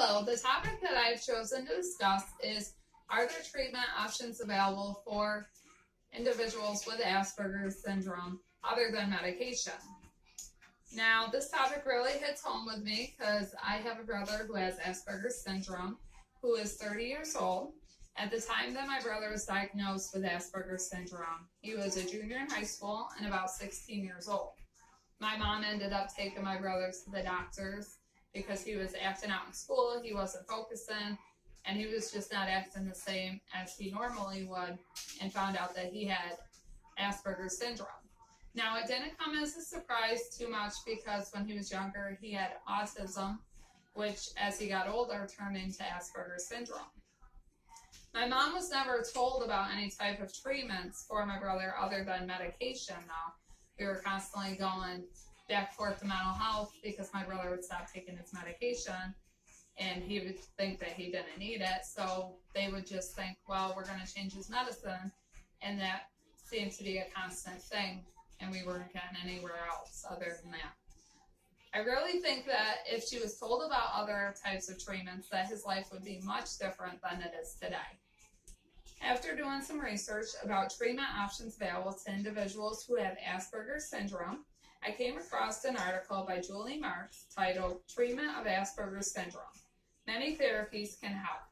Hello, the topic that I've chosen to discuss is, are there treatment options available for individuals with Asperger's syndrome other than medication? Now, this topic really hits home with me because I have a brother who has Asperger's syndrome who is 30 years old. At the time that my brother was diagnosed with Asperger's syndrome, he was a junior in high school and about 16 years old. My mom ended up taking my brother to the doctors because he was acting out in school, he wasn't focusing, and he was just not acting the same as he normally would, and found out that he had Asperger's syndrome. Now, it didn't come as a surprise too much because when he was younger, he had autism, which as he got older turned into Asperger's syndrome. My mom was never told about any type of treatments for my brother other than medication, though. We were constantly going back and forth to mental health because my brother would stop taking his medication and he would think that he didn't need it. So they would just think, well, we're going to change his medicine. And that seemed to be a constant thing. And we weren't getting anywhere else other than that. I really think that if she was told about other types of treatments, that his life would be much different than it is today. After doing some research about treatment options available to individuals who have Asperger's syndrome, I came across an article by Julie Marks titled Treatment of Asperger's Syndrome. Many therapies can help.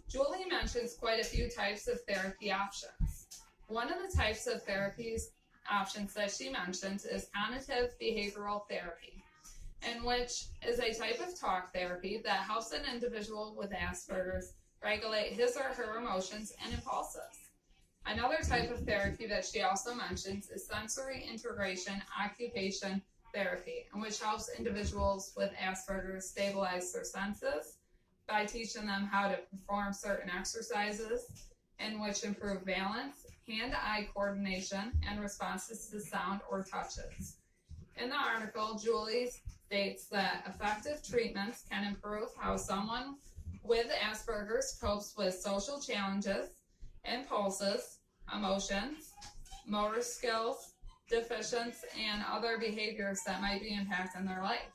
Julie mentions quite a few types of therapy options. One of the types of therapy options that she mentions is cognitive behavioral therapy, in which is a type of talk therapy that helps an individual with Asperger's regulate his or her emotions and impulses. Another type of therapy that she also mentions is sensory integration occupation therapy, in which helps individuals with Asperger's stabilize their senses by teaching them how to perform certain exercises, in which improve balance, hand-eye coordination, and responses to sound or touches. In the article, Julie states that effective treatments can improve how someone with Asperger's copes with social challenges, impulses, emotions, motor skills, deficiencies, and other behaviors that might be impacting their life.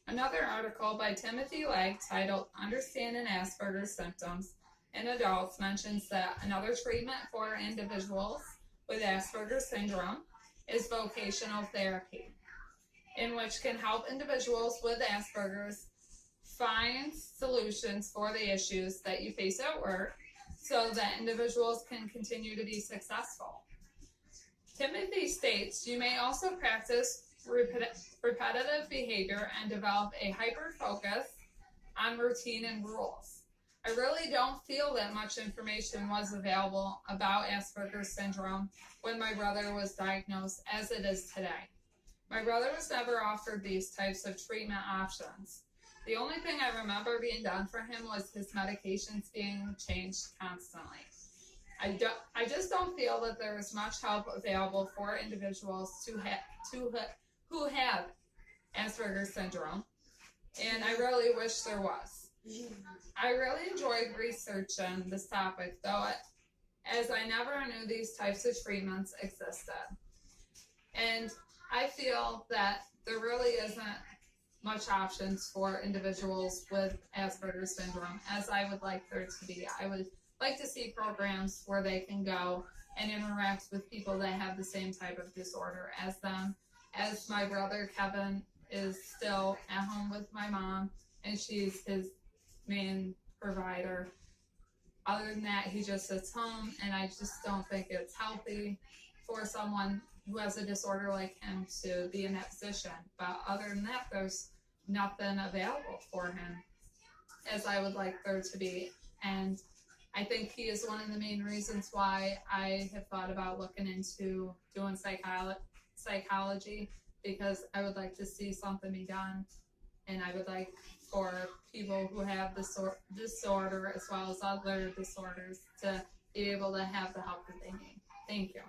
Another article by Timothy Legg titled Understanding Asperger's Symptoms in Adults mentions that another treatment for individuals with Asperger's syndrome is vocational therapy, in which can help individuals with Asperger's find solutions for the issues that you face at work so that individuals can continue to be successful. Timothy states you may also practice repetitive behavior and develop a hyper focus on routine and rules. I really don't feel that much information was available about Asperger's syndrome when my brother was diagnosed as it is today. My brother was never offered these types of treatment options. The only thing I remember being done for him was his medications being changed constantly. I just don't feel that there is much help available for individuals who have Asperger's syndrome, and I really wish there was. I really enjoyed researching this topic, though, as I never knew these types of treatments existed. And I feel that there really isn't much options for individuals with Asperger's syndrome, as I would like there to be. I would like to see programs where they can go and interact with people that have the same type of disorder as them. As my brother Kevin is still at home with my mom, and she's his main provider. Other than that, he just sits home, and I just don't think it's healthy for someone who has a disorder like him to be in that position. But other than that, there's nothing available for him as I would like there to be. And I think he is one of the main reasons why I have thought about looking into doing psychology, because I would like to see something be done, and I would like for people who have this disorder as well as other disorders to be able to have the help that they need. Thank you.